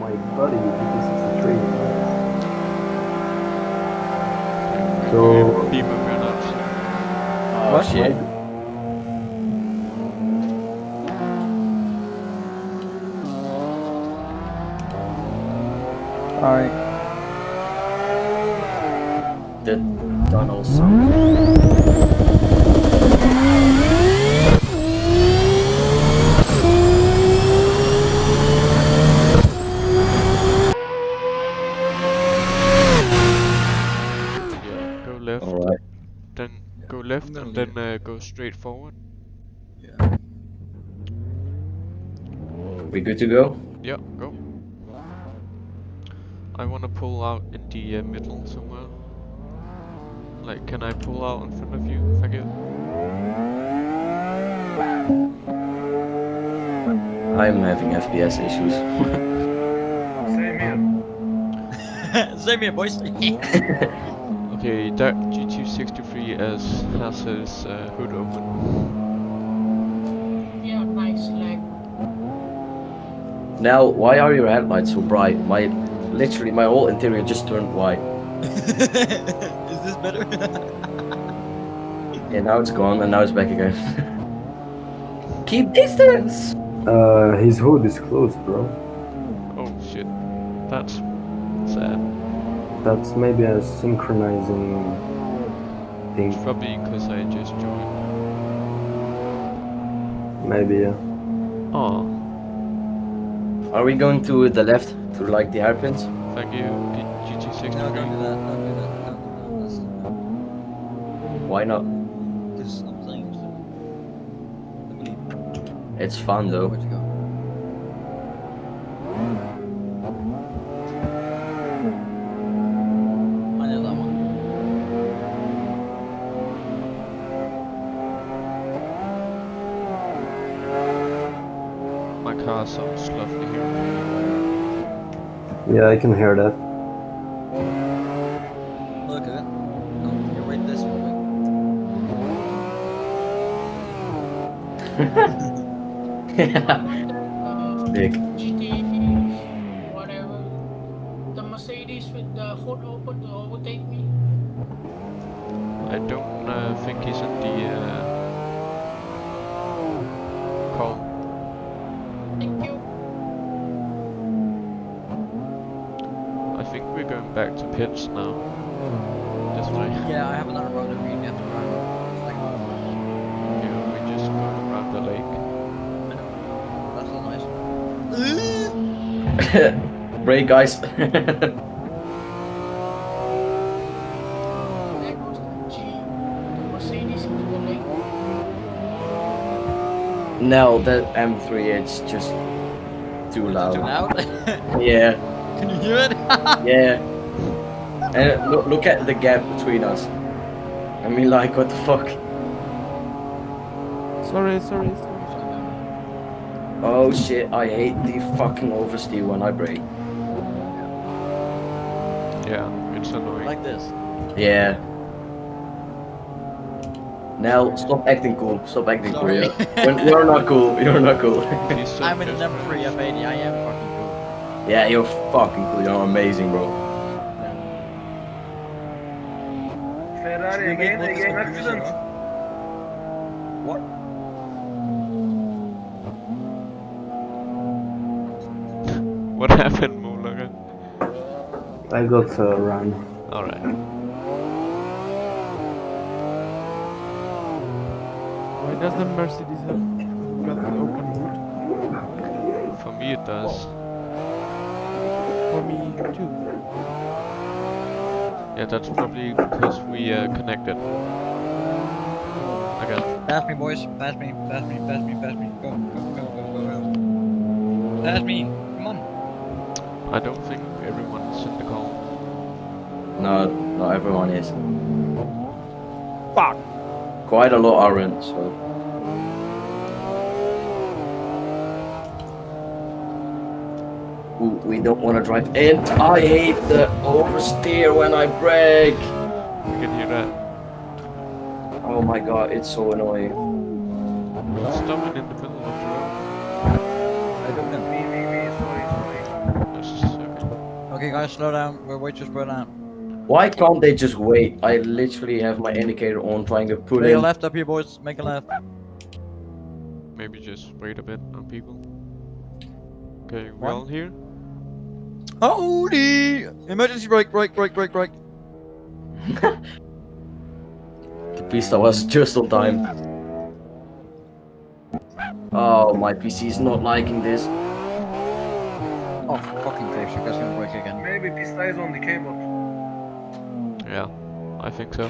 my buddy GT3. So Beamer ran out. Oh shit. I The tunnel sucks. Yeah, go left. Alright. Then go left and then go straight forward. We good to go? Yeah, go. I wanna pull out in the middle somewhere. Like, can I pull out in front of you? Thank you. I'm having FPS issues. Same here, boys. Okay, that G263S has his hood open. Yeah, nice leg. Now, why are your headlights so bright? Literally my whole interior just turned white. Is this better? Yeah, now it's gone and now it's back again. Keep distance! his hood is closed, bro. Oh shit, that's sad. That's maybe a synchronizing thing. It's probably because I just joined. Maybe, yeah. Oh, Are we going to the left to like the hairpins? thank you, GT63. No, don't do that. Don't do that. No. Why not? Because I'm playing with them. It's fun though. Where'd you go? I know that one. My car sounds lovely here. Yeah, I can hear that. Look at it. No, you're right this way. Big. GT, whatever. The Mercedes with the hood open to overtake me. I don't think he's in the call. Thank you. I think we're going back to pits now. This way. Yeah, I have another road that we have to run. It's like, Yeah, we just go around the lake. that's so nice. Brake, guys. There goes the Mercedes into the lake. No, that M3, it's just too loud. Too loud? Yeah, Can you hear it? yeah. And look at the gap between us. I mean, like, what the fuck? Sorry. Oh shit, I hate the fucking oversteer when I brake. Yeah, it's annoying. Like this. Yeah. Now, stop acting cool. Stop acting cool, Sorry. yeah. You're not cool. You're not cool. He's so I'm in just- the M3 F80. I am fucking cool. Yeah, you're fucking cool. You're amazing, bro. Ferrari again accident. What? What happened, Mulaga? I got run. Alright. Why does the Mercedes have got an open hood? For me it does. For me too. Yeah, that's probably because we connected. Okay. Pass me, boys. Pass me. Go. Pass me. Come on. I don't think everyone's in the call. No, not everyone is. Fuck! Quite a lot aren't, so. Ooh, we don't want to drive in. I hate the oversteer when I brake. You can hear that. Oh my god, it's so annoying. Stopping in the middle of the road. I don't know. Sorry. There's a Okay, guys, slow down. We're way too spread out. Why can't they just wait? I literally have my indicator on trying to pull Make a in. left up here, boys. Make a left. Maybe just wait a bit on people. Okay, we What? all here? Audi! Emergency brake, brake, brake, brake, brake. The Pista was just on time. Oh, my PC is not liking this. Oh, for fucking Christ, you guys gonna break again. Maybe Pista is on the cable. Yeah, I think so.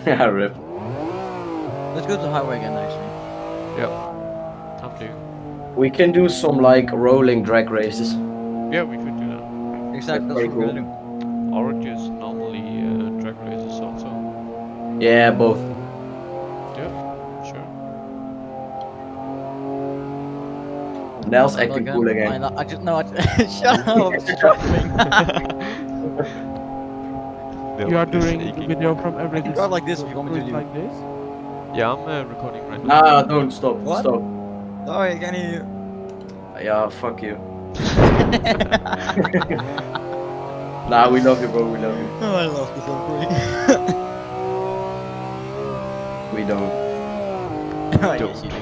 Yeah, rip. Let's go to the highway again, actually. Yep. Up to you. We can do some like rolling drag races. Yeah, we could do that. Exactly, that's Very what we're gonna do. Or just normally drag races also. Yeah, both. Yeah, sure. Nels acting Like, cool again. I just no. Shut up! I'm struggling. You are Is doing aching. video from I every can drive like this if you want me do to it do. like this. Yeah, I'm recording right now. Nah, don't stop. What? Stop. Sorry, I can't hear you. Yeah, fuck you. Nah, we love you, bro. We love you. Oh, I lost this one. We don't. Oh, yes, you do.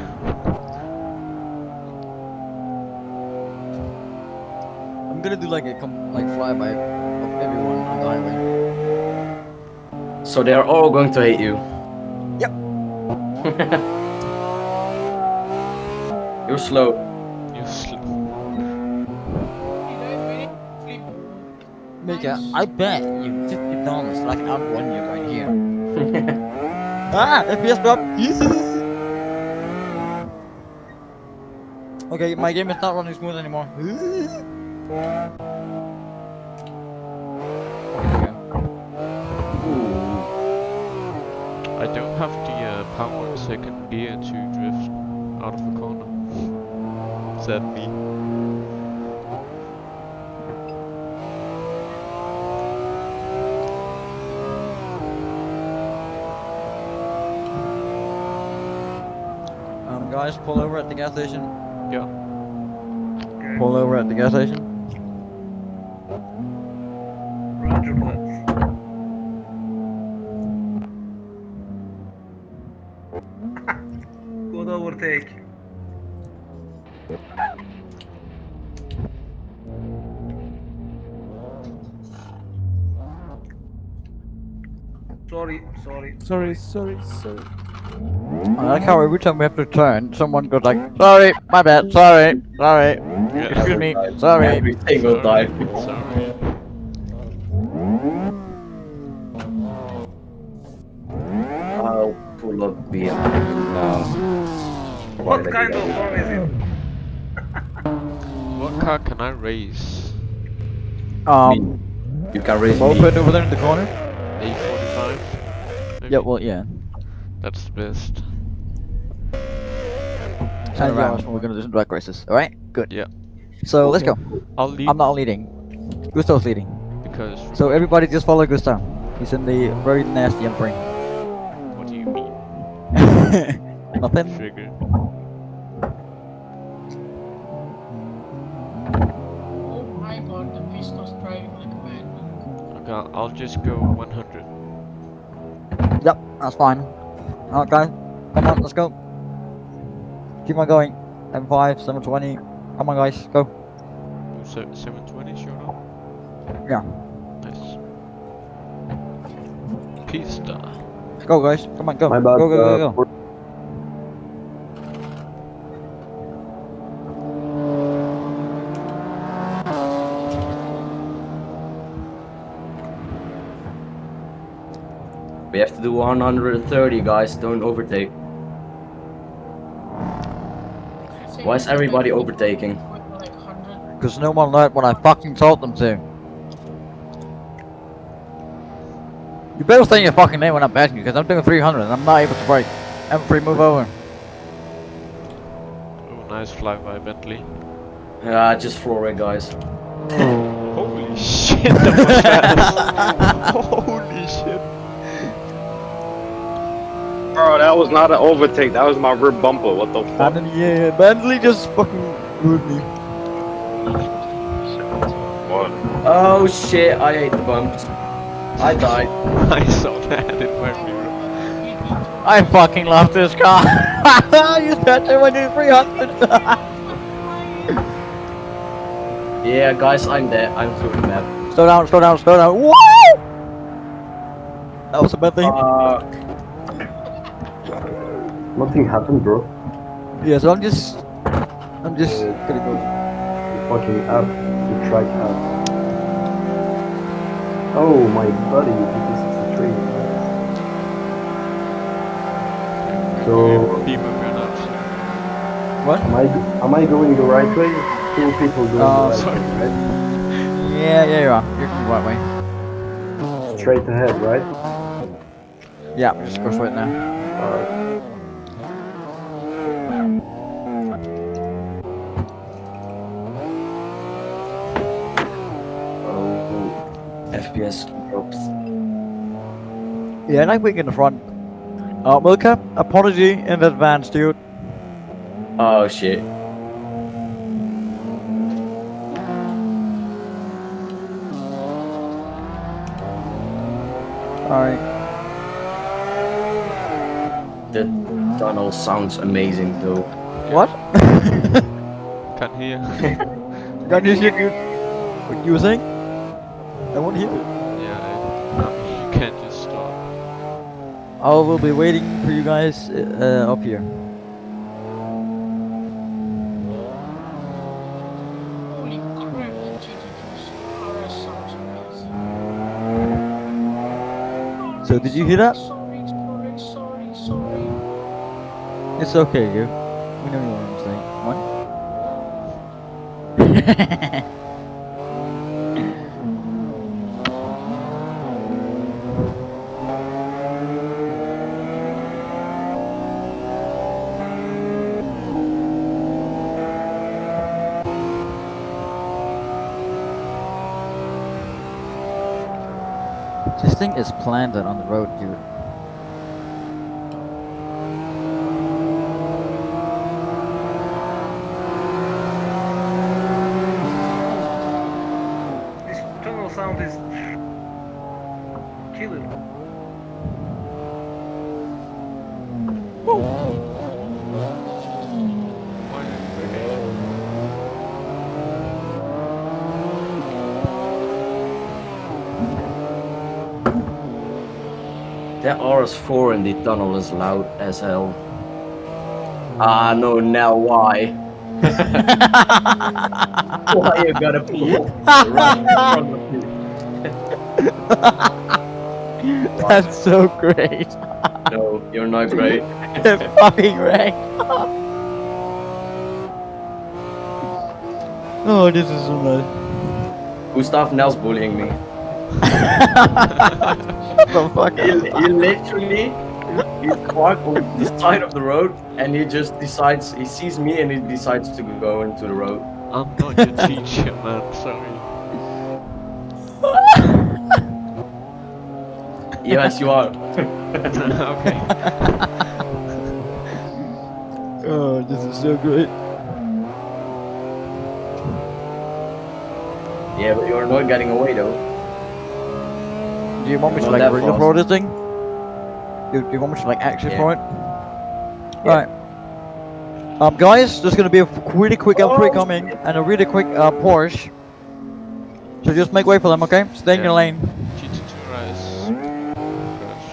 I'm gonna do like a flyby of everyone on the highway. So they are all going to hate you. Yep. You're slow. You slow. Mika, I bet you $50 so I can outrun you right here. Ah, FPS drop. Okay, my game is not running smooth anymore. I don't have the power in second gear to drift out of the corner. Sad me. Guys, pull over at the gas station. Yeah. Okay. Pull over at the gas station. Roger, blitz. Good overtake. Sorry. Sorry. I like how every time we have to turn, someone goes like, sorry, my bad, sorry, excuse me, sorry. Every single time. Sorry. I'll pull up behind now. What kind of one is it? What car can I race? You can raise Moped me. over there in the corner? A45? Maybe? Yeah, well, yeah. That's the best. And around. We're gonna do some drag races, alright? Good. Yeah. So, let's go. I'll lead I'm not leading. Gustav's leading. because... So, everybody just follow Gustav. He's in the very nasty M3. What do you mean? Nothing? Trigger. Oh my god, the Pista's driving like a madman. Okay, I'll just go 100. Yep, that's fine. Okay, come on, let's go. Keep on going. M5, 720. Come on, guys, go. 720, sure now? Yeah. Nice. Pista. Go, guys. Come on, go. My bad. Go, go, go, go. We have to do 130, guys. Don't overtake. Why is everybody overtaking? Like 100. Because no one learned what I fucking told them to. You better say your fucking name when I'm bashing you, because I'm doing 300 and I'm not able to brake. M3, move over. Oh, nice flyby, Bentley. Yeah, just floor it, guys. Holy shit! Shit, that was fast. Holy shit. Bro, that was not an overtake. That was my rear bumper. What the fuck? And then, yeah, Bentley just fucking ruined me. What? Oh shit, I ate the bumps. I died. I saw that in my mirror. I fucking love this car. You spent everything 300. Yeah, guys, I'm there. I'm through the map. Slow down, slow down, slow down. Woo! That was a bad thing. Nothing happened, bro. Yeah, so I'm just gonna go. You fucking up. You tried up. Oh, my buddy, GT3. So, Beam of your nuts. What? am I going the right way? Two people going the right sorry. way, right? Yeah, you are. You're going the right way. Straight ahead, right? Yeah, just go straight now. Alright. FPS drops. Yeah, and I think in the front. Milka, apology in advance, dude. Oh shit. Alright. The tunnel sounds amazing though. What? Can't hear. Got this shit, dude. What you were saying? I won't hear it. Yeah, you can't just stop. I will be waiting for you guys up here. Holy crap, the GT3 RS sounds amazing. So did you hear that? Sorry. It's okay, you. We know you want to say. What? This thing is planted on the road, dude. This tunnel sound is killing. Why are you braking? That RS4 in the tunnel is loud as hell. Ah, no, now why? Why you gotta pull right in front of me? That's so great. No, you're not great. Fucking wreck. Oh, this is so nice. Gustav Nell's bullying me. The fuck He literally, he's parked on the side of the road and he just decides, he sees me and he decides to go into the road. I'm not your teacher, man. Sorry. Yes, you are. Okay. Oh, this is so great. Yeah, but you're not getting away though. Do you want me to Not like that really fast. throw this thing? Do you want me to like actually Yeah. throw it? Right. Guys, there's gonna be a really quick L3 coming and a really quick Porsche. So just make way for them, okay? Stay in your lane. GT2 Rise. Crash.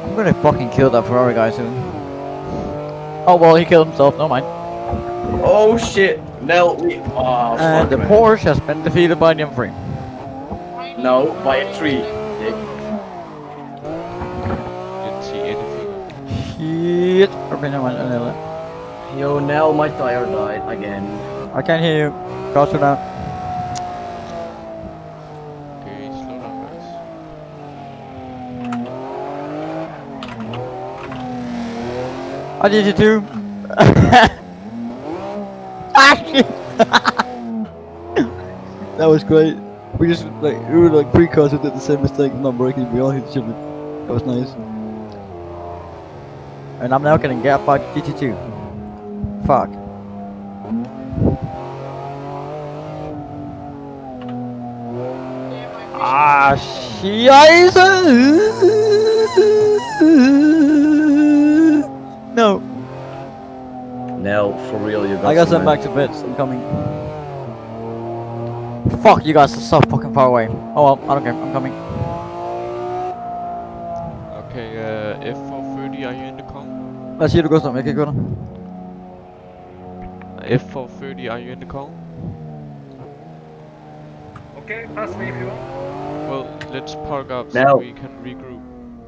I'm gonna fucking kill that Ferrari guy soon. Oh well, he killed himself. No mind. Oh shit, Nell, oh, And fuck, the man. Porsche has been defeated by the M3. No, by a tree. Dick. Didn't see anything. Shit. Okay, no mind. Yo, Nell, my tire died again. I can't hear you. Closer now. Okay, slow down, guys. I did you too. Ah shit. That was great. We just like we were like 3 cars who did the same mistake, not braking. We all hit each other. That was nice. And I'm now getting gapped by GT2. Fuck. Ah, scheiße! No. Now, for real, you got I got some sent back to bed. I'm coming. Fuck, you guys are so fucking far away. Oh well, I don't care. I'm coming. Okay, F430, are you in the call? Let's see the ghost. Make it go. F430, are you in the call? Okay, pass me if you want. Well, let's park up Now. so we can regroup.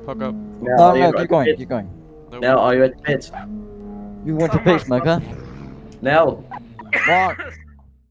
Park up. Now, No, are you no, at keep going, pit? keep going. No, Now, are you at pits? You want to pitch, Mecca? Now, What?